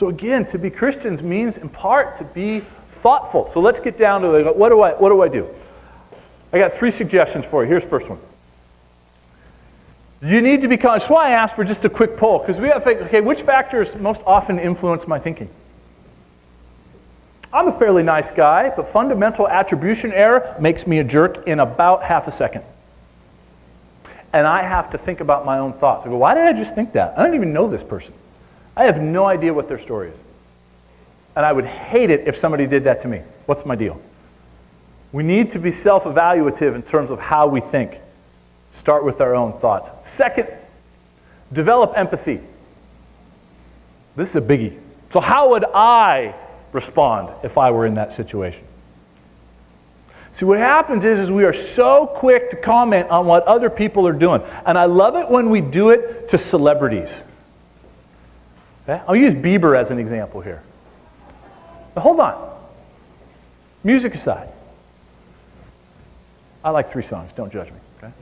So again, to be Christians means in part to be thoughtful. So let's get down to what do I do? I got 3 suggestions for you. Here's the first one. You need to be conscious. That's why I asked for just a quick poll, because we have to think, okay, which factors most often influence my thinking? I'm a fairly nice guy, but fundamental attribution error makes me a jerk in about half a second. And I have to think about my own thoughts. I go, why did I just think that? I don't even know this person. I have no idea what their story is. And I would hate it if somebody did that to me. What's my deal? We need to be self-evaluative in terms of how we think. Start with our own thoughts. Second, develop empathy. This is a biggie. So how would I respond if I were in that situation? See, what happens is we are so quick to comment on what other people are doing. And I love it when we do it to celebrities. Okay? I'll use Bieber as an example here. But hold on. Music aside. I like 3 songs. Don't judge me. Okay?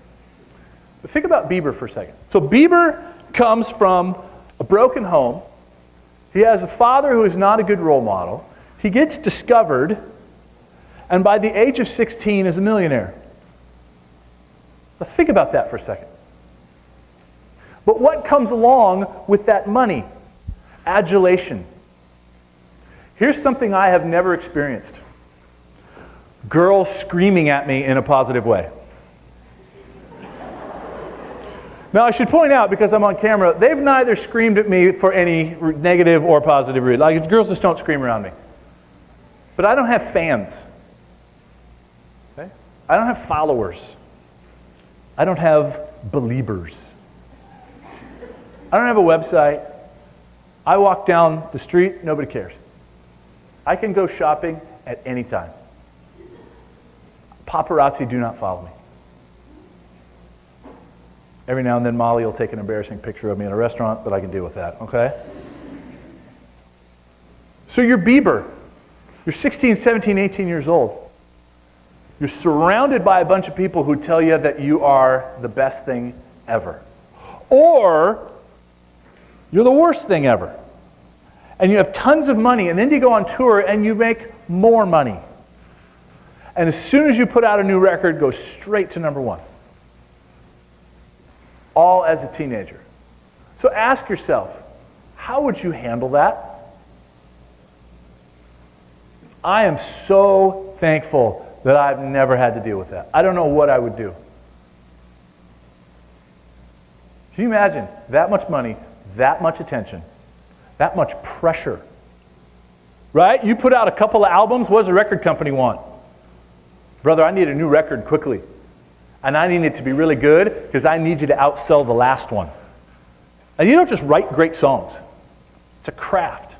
But think about Bieber for a second. So Bieber comes from a broken home. He has a father who is not a good role model. He gets discovered, and by the age of 16 is a millionaire. Now think about that for a second. But what comes along with that money? Adulation. Here's something I have never experienced. Girls screaming at me in a positive way. Now, I should point out, because I'm on camera, they've neither screamed at me for any negative or positive reason. Like, girls just don't scream around me. But I don't have fans. Okay? I don't have followers. I don't have believers. I don't have a website. I walk down the street, nobody cares. I can go shopping at any time. Paparazzi do not follow me. Every now and then Molly will take an embarrassing picture of me in a restaurant, but I can deal with that, okay? So you're Bieber. You're 16, 17, 18 years old. You're surrounded by a bunch of people who tell you that you are the best thing ever. Or you're the worst thing ever. And you have tons of money, and then you go on tour and you make more money. And as soon as you put out a new record, go straight to #1. All as a teenager. So ask yourself, how would you handle that? I am so thankful that I've never had to deal with that. I don't know what I would do. Can you imagine that much money, that much attention, that much pressure? Right? You put out a couple of albums, what does a record company want? Brother, I need a new record quickly. And I need it to be really good because I need you to outsell the last one. And you don't just write great songs. It's a craft.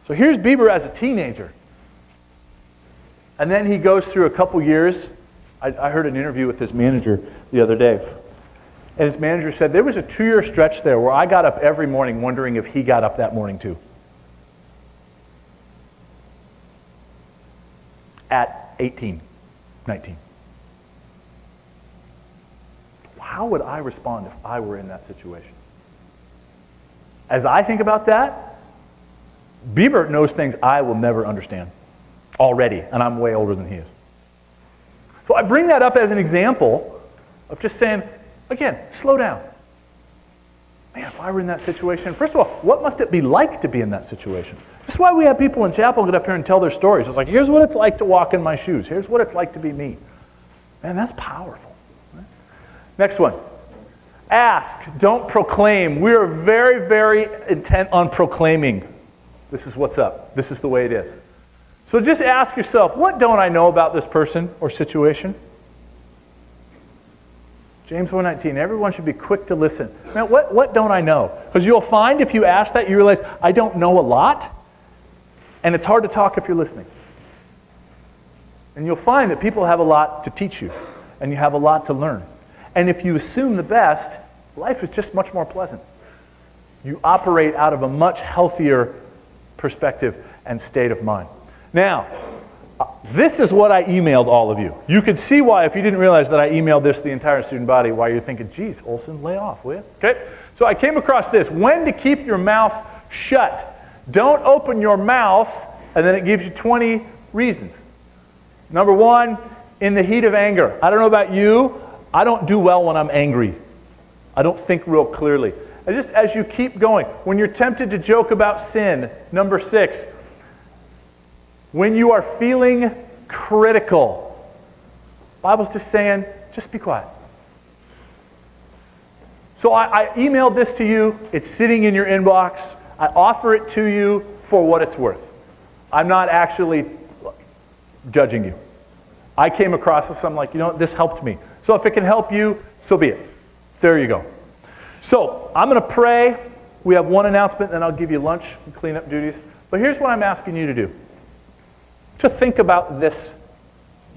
So here's Bieber as a teenager. And then he goes through a couple years. I heard an interview with his manager the other day. And his manager said, there was a 2-year stretch there where I got up every morning wondering if he got up that morning too. At 18, 19. How would I respond if I were in that situation? As I think about that, Bieber knows things I will never understand already, and I'm way older than he is. So I bring that up as an example of just saying, again, slow down. Man, if I were in that situation, first of all, what must it be like to be in that situation? This is why we have people in chapel get up here and tell their stories. It's like, here's what it's like to walk in my shoes. Here's what it's like to be me. Man, that's powerful. Next one. Ask, don't proclaim. We are very, very intent on proclaiming. This is what's up. This is the way it is. So just ask yourself, what don't I know about this person or situation? James 1:19, everyone should be quick to listen. Man, what don't I know? Because you'll find if you ask that, you realize, I don't know a lot, and it's hard to talk if you're listening. And you'll find that people have a lot to teach you, and you have a lot to learn. And if you assume the best, life is just much more pleasant. You operate out of a much healthier perspective and state of mind. Now, this is what I emailed all of you. You could see why, if you didn't realize that I emailed this to the entire student body, why you're thinking, geez, Olson, lay off, will you? Okay, so I came across this. When to keep your mouth shut. Don't open your mouth, and then it gives you 20 reasons. Number one, in the heat of anger. I don't know about you, I don't do well when I'm angry. I don't think real clearly. And just as you keep going, when you're tempted to joke about sin, number 6, when you are feeling critical, the Bible's just saying, just be quiet. So I emailed this to you. It's sitting in your inbox. I offer it to you for what it's worth. I'm not actually judging you. I came across this, I'm like, this helped me. So if it can help you, so be it. There you go. So I'm going to pray. We have one announcement, then I'll give you lunch and cleanup duties. But here's what I'm asking you to do. To think about this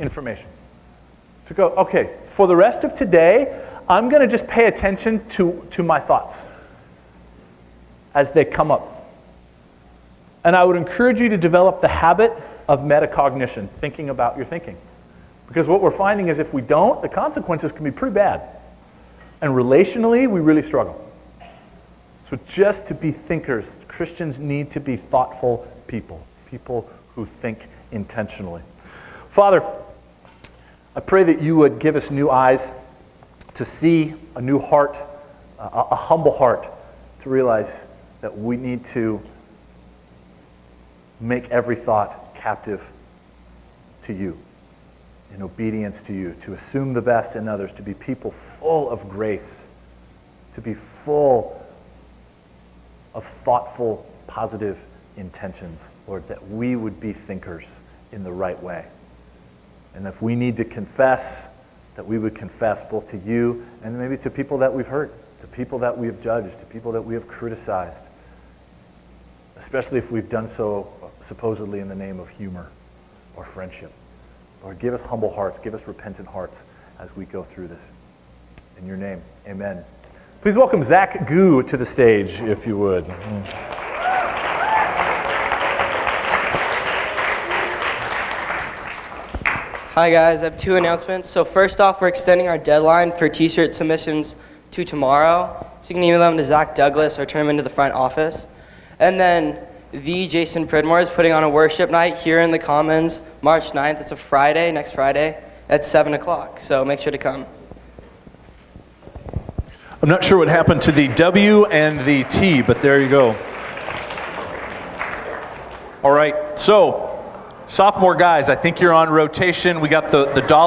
information. To go, okay, for the rest of today, I'm going to just pay attention to my thoughts as they come up. And I would encourage you to develop the habit of metacognition, thinking about your thinking. Because what we're finding is if we don't, the consequences can be pretty bad. And relationally, we really struggle. So just to be thinkers, Christians need to be thoughtful people, people who think intentionally. Father, I pray that you would give us new eyes to see, a new heart, a humble heart, to realize that we need to make every thought captive to you, in obedience to you, to assume the best in others, to be people full of grace, to be full of thoughtful, positive intentions, Lord, that we would be thinkers in the right way. And if we need to confess, that we would confess both to you and maybe to people that we've hurt, to people that we have judged, to people that we have criticized, especially if we've done so supposedly in the name of humor or friendship. Lord, give us humble hearts, give us repentant hearts as we go through this. In your name, amen. Please welcome Zach Gu to the stage, if you would. Hi guys, I have 2 announcements. So first off, we're extending our deadline for t-shirt submissions to tomorrow. So you can email them to Zach Douglas or turn them into the front office. And then the Jason Pridmore is putting on a worship night here in the Commons, March 9th. It's a Friday, next Friday, at 7 o'clock. So make sure to come. I'm not sure what happened to the W and the T, but there you go. All right, so sophomore guys, I think you're on rotation. We got the dollar.